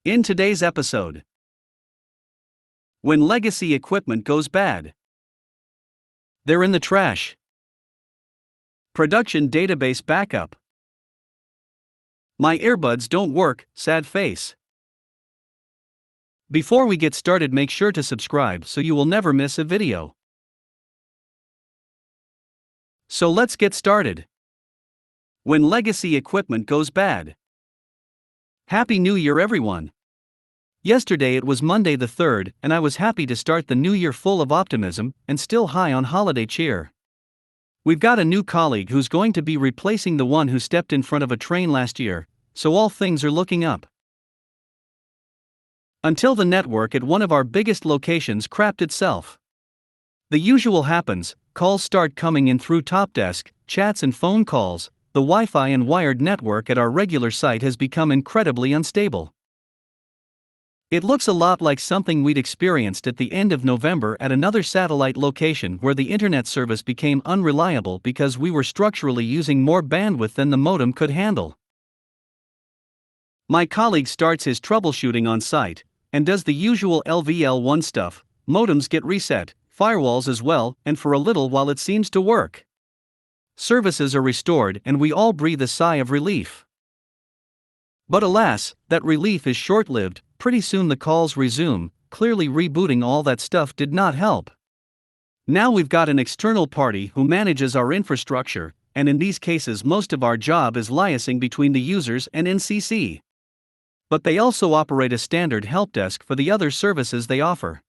In today's episode, when legacy equipment goes bad, they're in the trash. Production database backup. My earbuds don't work, sad face. Before we get started, make sure to subscribe so you will never miss a video. So let's get started. When legacy equipment goes bad. Happy New Year, everyone. Yesterday it was Monday the 3rd, and I was happy to start the new year full of optimism and still high on holiday cheer. We've got a new colleague who's going to be replacing the one who stepped in front of a train last year, so all things are looking up. Until the network at one of our biggest locations crapped itself. The usual happens: calls start coming in through Topdesk, chats and phone calls. The Wi-Fi and wired network at our regular site has become incredibly unstable. It looks a lot like something we'd experienced at the end of November at another satellite location where the internet service became unreliable because we were structurally using more bandwidth than the modem could handle. My colleague starts his troubleshooting on site and does the usual LVL1 stuff. Modems get reset, firewalls as well, and for a little while it seems to work. Services are restored and we all breathe a sigh of relief. But alas, that relief is short-lived. Pretty soon the calls resume. Clearly rebooting all that stuff did not help. Now we've got an external party who manages our infrastructure, and in these cases most of our job is liaising between the users and NCC. But they also operate a standard help desk for the other services they offer.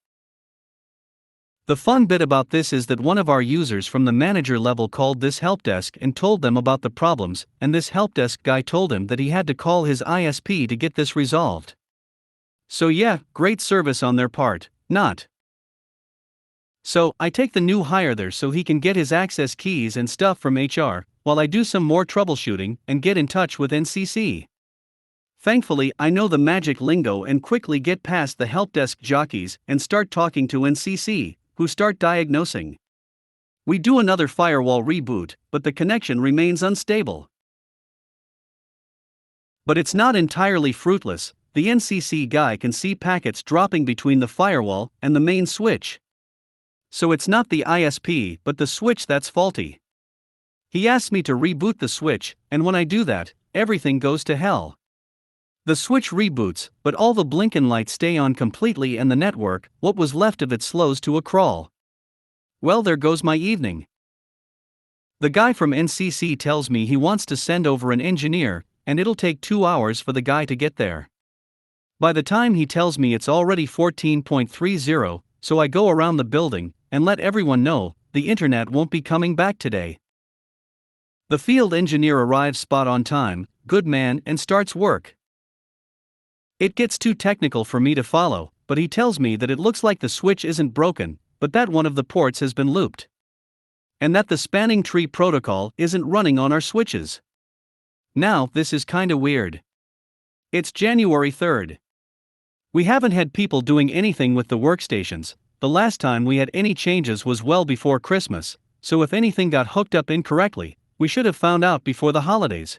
The fun bit about this is that one of our users from the manager level called this help desk and told them about the problems, and this help desk guy told him that he had to call his ISP to get this resolved. So yeah, great service on their part, not. So I take the new hire there so he can get his access keys and stuff from HR, while I do some more troubleshooting and get in touch with NCC. Thankfully, I know the magic lingo and quickly get past the help desk jockeys and start talking to NCC, who start diagnosing. We do another firewall reboot, but the connection remains unstable. But it's not entirely fruitless. The NCC guy can see packets dropping between the firewall and the main switch. So it's not the ISP but the switch that's faulty. He asks me to reboot the switch, and when I do that, everything goes to hell. The switch reboots, but all the blinking lights stay on completely and the network, what was left of it, slows to a crawl. Well, there goes my evening. The guy from NCC tells me he wants to send over an engineer, and it'll take 2 hours for the guy to get there. By the time he tells me it's already 14.30, so I go around the building and let everyone know the internet won't be coming back today. The field engineer arrives spot on time, good man, and starts work. It gets too technical for me to follow, but he tells me that it looks like the switch isn't broken, but that one of the ports has been looped. And that the spanning tree protocol isn't running on our switches. Now, this is kinda weird. It's January 3rd. We haven't had people doing anything with the workstations. The last time we had any changes was well before Christmas, so if anything got hooked up incorrectly, we should have found out before the holidays.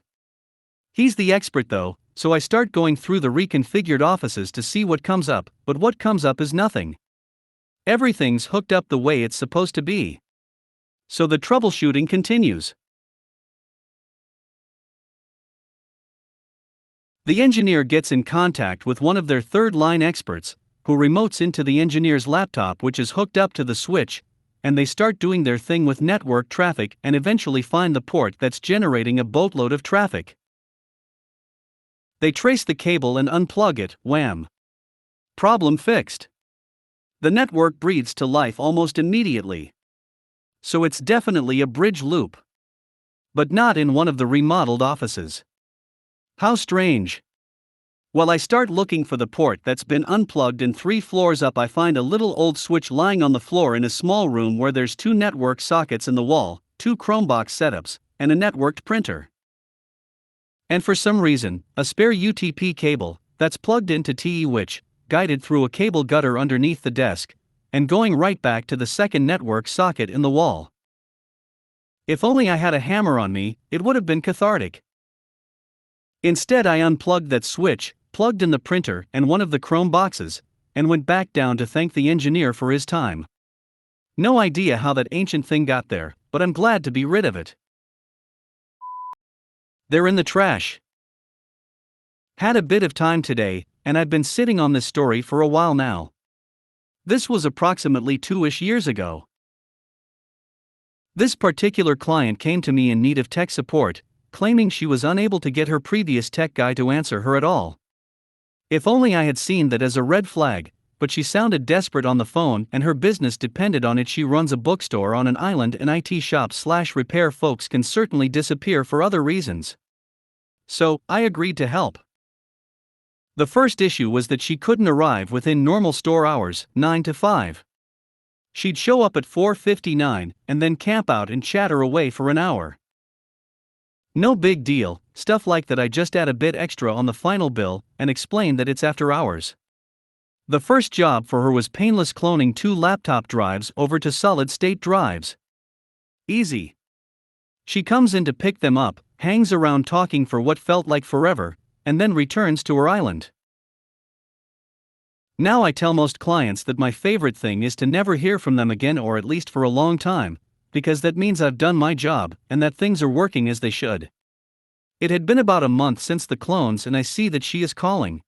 He's the expert though, so I start going through the reconfigured offices to see what comes up, but what comes up is nothing. Everything's hooked up the way it's supposed to be. So the troubleshooting continues. The engineer gets in contact with one of their third-line experts, who remotes into the engineer's laptop which is hooked up to the switch, and they start doing their thing with network traffic and eventually find the port that's generating a boatload of traffic. They trace the cable and unplug it, wham! Problem fixed. The network breathes to life almost immediately. So it's definitely a bridge loop. But not in one of the remodeled offices. How strange. Well, I start looking for the port that's been unplugged, and 3 floors up I find a little old switch lying on the floor in a small room where there's 2 network sockets in the wall, 2 Chromebox setups, and a networked printer. And for some reason, a spare UTP cable that's plugged into TE which, guided through a cable gutter underneath the desk, and going right back to the second network socket in the wall. If only I had a hammer on me, it would have been cathartic. Instead, I unplugged that switch, plugged in the printer and one of the Chrome boxes, and went back down to thank the engineer for his time. No idea how that ancient thing got there, but I'm glad to be rid of it. They're in the trash. Had a bit of time today, and I've been sitting on this story for a while now. This was approximately 2-ish years ago. This particular client came to me in need of tech support, claiming she was unable to get her previous tech guy to answer her at all. If only I had seen that as a red flag, but she sounded desperate on the phone and her business depended on it. She runs a bookstore on an island and IT shop/repair folks can certainly disappear for other reasons. So, I agreed to help. The first issue was that she couldn't arrive within normal store hours, 9 to 5. She'd show up at 4:59 and then camp out and chatter away for an hour. No big deal, stuff like that. I just add a bit extra on the final bill and explain that it's after hours. The first job for her was painless cloning 2 laptop drives over to solid-state drives. Easy. She comes in to pick them up, hangs around talking for what felt like forever, and then returns to her island. Now I tell most clients that my favorite thing is to never hear from them again, or at least for a long time, because that means I've done my job and that things are working as they should. It had been about a month since the clones and I see that she is calling.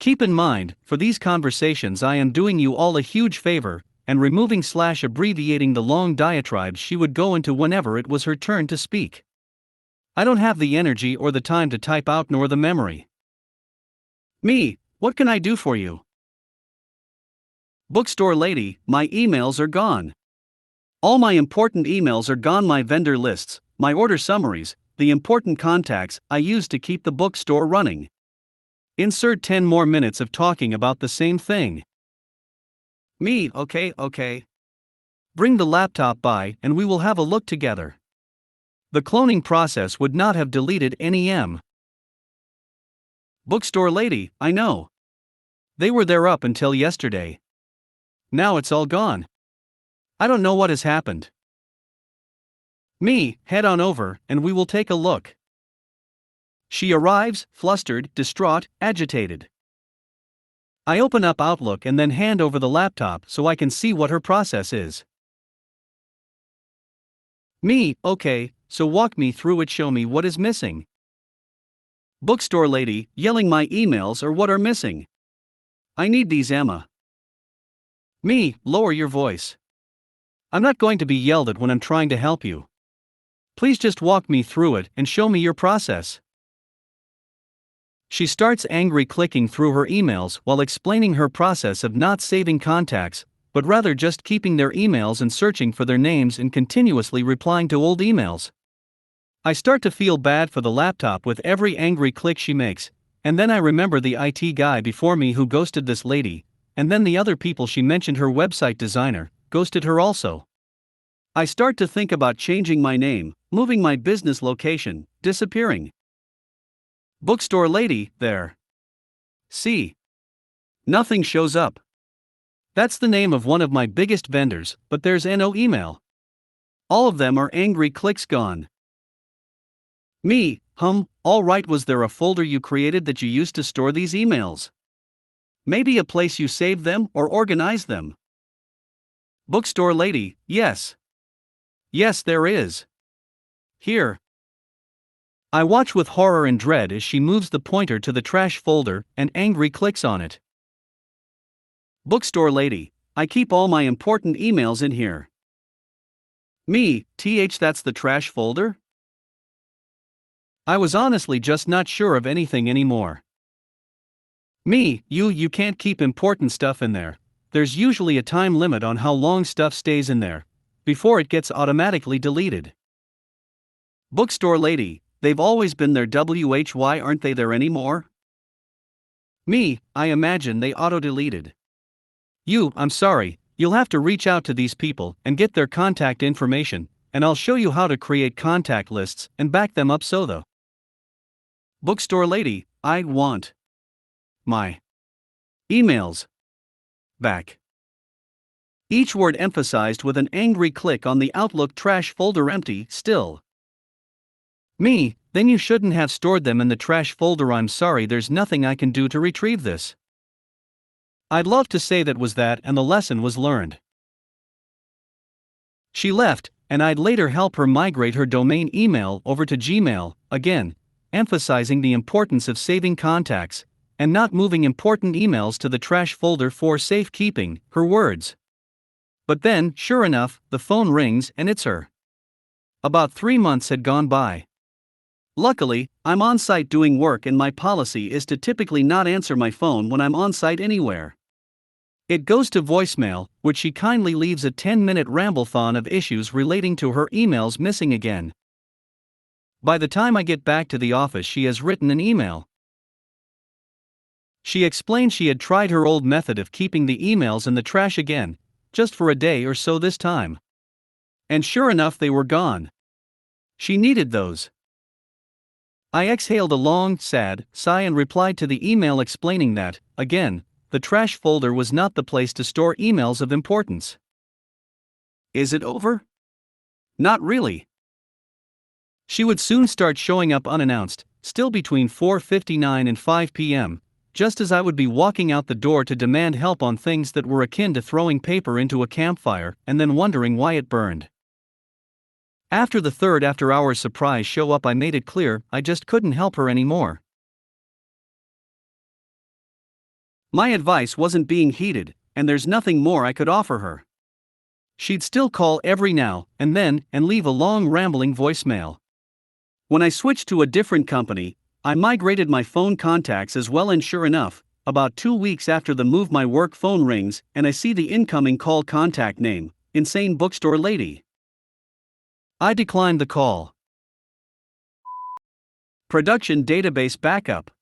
Keep in mind, for these conversations I am doing you all a huge favor, and removing/abbreviating the long diatribes she would go into whenever it was her turn to speak. I don't have the energy or the time to type out nor the memory. Me, what can I do for you? Bookstore lady, my emails are gone. All my important emails are gone. My vendor lists, my order summaries, the important contacts I use to keep the bookstore running. Insert 10 more minutes of talking about the same thing. Me, okay. Bring the laptop by and we will have a look together. The cloning process would not have deleted any M. Bookstore lady, I know. They were there up until yesterday. Now it's all gone. I don't know what has happened. Me, head on over and we will take a look. She arrives, flustered, distraught, agitated. I open up Outlook and then hand over the laptop so I can see what her process is. Me, okay, so walk me through it, show me what is missing. Bookstore lady, yelling my emails are what are missing. I need these, Emma. Me, lower your voice. I'm not going to be yelled at when I'm trying to help you. Please just walk me through it and show me your process. She starts angry clicking through her emails while explaining her process of not saving contacts, but rather just keeping their emails and searching for their names and continuously replying to old emails. I start to feel bad for the laptop with every angry click she makes, and then I remember the IT guy before me who ghosted this lady, and then the other people she mentioned. Her website designer ghosted her also. I start to think about changing my name, moving my business location, disappearing. Bookstore lady, there. See. Nothing shows up. That's the name of one of my biggest vendors, but there's no email. All of them are angry clicks gone. Me, alright, was there a folder you created that you used to store these emails? Maybe a place you saved them or organized them? Bookstore lady, yes. Yes, there is. Here. I watch with horror and dread as she moves the pointer to the trash folder and angry clicks on it. Bookstore lady, I keep all my important emails in here. Me, that's the trash folder? I was honestly just not sure of anything anymore. Me, you can't keep important stuff in there. There's usually a time limit on how long stuff stays in there, before it gets automatically deleted. Bookstore lady, they've always been there. Why aren't they there anymore? Me, I imagine they auto-deleted. I'm sorry, you'll have to reach out to these people and get their contact information, and I'll show you how to create contact lists and back them up so the Bookstore lady, I want my emails back. Each word emphasized with an angry click on the Outlook trash folder. Empty, still. Me, Then you shouldn't have stored them in the trash folder. I'm sorry, there's nothing I can do to retrieve this. I'd love to say that was that and the lesson was learned. She left, and I'd later help her migrate her domain email over to Gmail, again, emphasizing the importance of saving contacts and not moving important emails to the trash folder for safekeeping, her words. But then, sure enough, the phone rings and it's her. About 3 months had gone by. Luckily, I'm on site doing work and my policy is to typically not answer my phone when I'm on site anywhere. It goes to voicemail, which she kindly leaves a 10-minute ramble-thon of issues relating to her emails missing again. By the time I get back to the office, she has written an email. She explained she had tried her old method of keeping the emails in the trash again, just for a day or so this time. And sure enough, they were gone. She needed those. I exhaled a long, sad sigh and replied to the email explaining that, again, the trash folder was not the place to store emails of importance. Is it over? Not really. She would soon start showing up unannounced, still between 4:59 and 5 p.m., just as I would be walking out the door to demand help on things that were akin to throwing paper into a campfire and then wondering why it burned. After the third after-hours surprise show up, I made it clear I just couldn't help her anymore. My advice wasn't being heeded, and there's nothing more I could offer her. She'd still call every now and then and leave a long rambling voicemail. When I switched to a different company, I migrated my phone contacts as well, and sure enough, about 2 weeks after the move, my work phone rings and I see the incoming call contact name, Insane Bookstore Lady. I declined the call. Production database backup.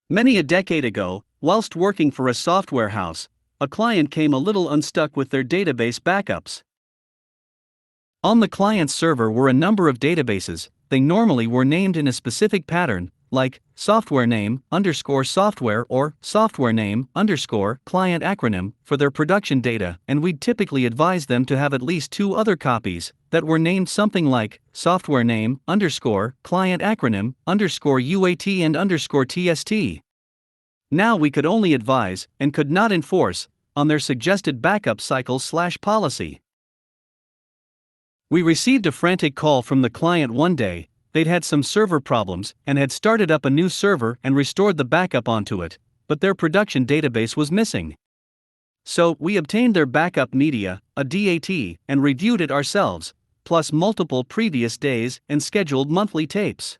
Many a decade ago, whilst working for a software house, a client came a little unstuck with their database backups. On the client's server were a number of databases. They normally were named in a specific pattern, like software name _ software or software name _ client acronym for their production data, and we'd typically advise them to have at least 2 other copies that were named something like software name _ client acronym _ UAT and _TST. Now we could only advise and could not enforce on their suggested backup cycle/policy. We received a frantic call from the client one day. They'd had some server problems and had started up a new server and restored the backup onto it, but their production database was missing. So, we obtained their backup media, a DAT, and reviewed it ourselves, plus multiple previous days and scheduled monthly tapes.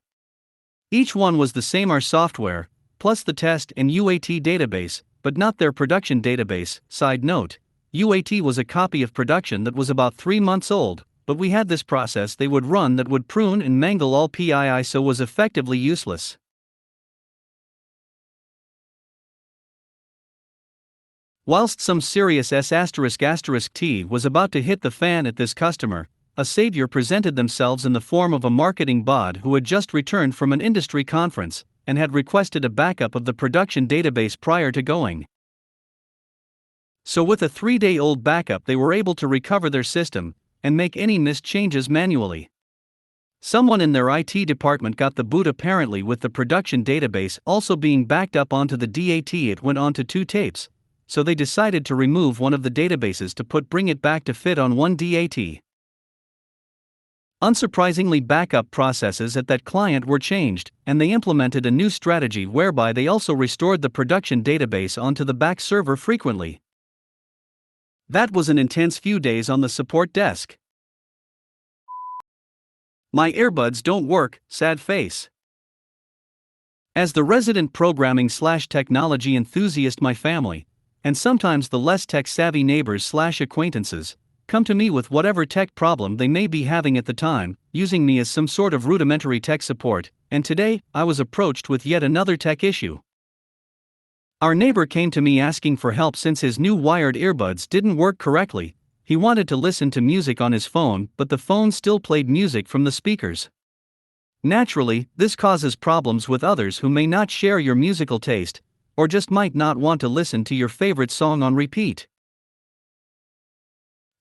Each one was the same, our software, plus the test and UAT database, but not their production database. Side note, UAT was a copy of production that was about 3 months old, but we had this process they would run that would prune and mangle all PII, so was effectively useless. Whilst some serious S***T was about to hit the fan at this customer, a savior presented themselves in the form of a marketing bod who had just returned from an industry conference and had requested a backup of the production database prior to going. So with a 3-day-old backup they were able to recover their system and make any missed changes manually. Someone in their IT department got the boot, apparently with the production database also being backed up onto the DAT. It went onto 2 tapes, so they decided to remove one of the databases to bring it back to fit on one DAT. Unsurprisingly, backup processes at that client were changed, and they implemented a new strategy whereby they also restored the production database onto the back server frequently. That was an intense few days on the support desk. My earbuds don't work, sad face. As the resident programming/technology enthusiast, my family, and sometimes the less tech-savvy neighbors/acquaintances, come to me with whatever tech problem they may be having at the time, using me as some sort of rudimentary tech support, and today, I was approached with yet another tech issue. Our neighbor came to me asking for help since his new wired earbuds didn't work correctly. He wanted to listen to music on his phone, but the phone still played music from the speakers. Naturally, this causes problems with others who may not share your musical taste, or just might not want to listen to your favorite song on repeat.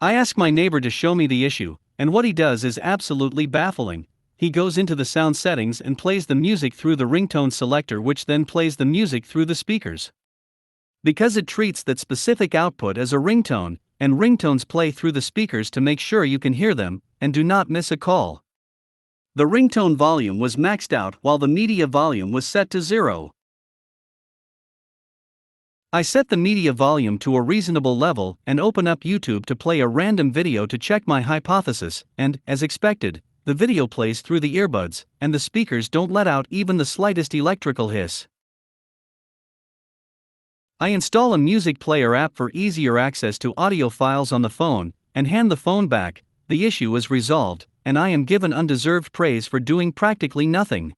I ask my neighbor to show me the issue, and what he does is absolutely baffling. He goes into the sound settings and plays the music through the ringtone selector, which then plays the music through the speakers. Because it treats that specific output as a ringtone, and ringtones play through the speakers to make sure you can hear them and do not miss a call. The ringtone volume was maxed out while the media volume was set to 0. I set the media volume to a reasonable level and open up YouTube to play a random video to check my hypothesis, and, as expected, the video plays through the earbuds, and the speakers don't let out even the slightest electrical hiss. I install a music player app for easier access to audio files on the phone, and hand the phone back. The issue is resolved, and I am given undeserved praise for doing practically nothing.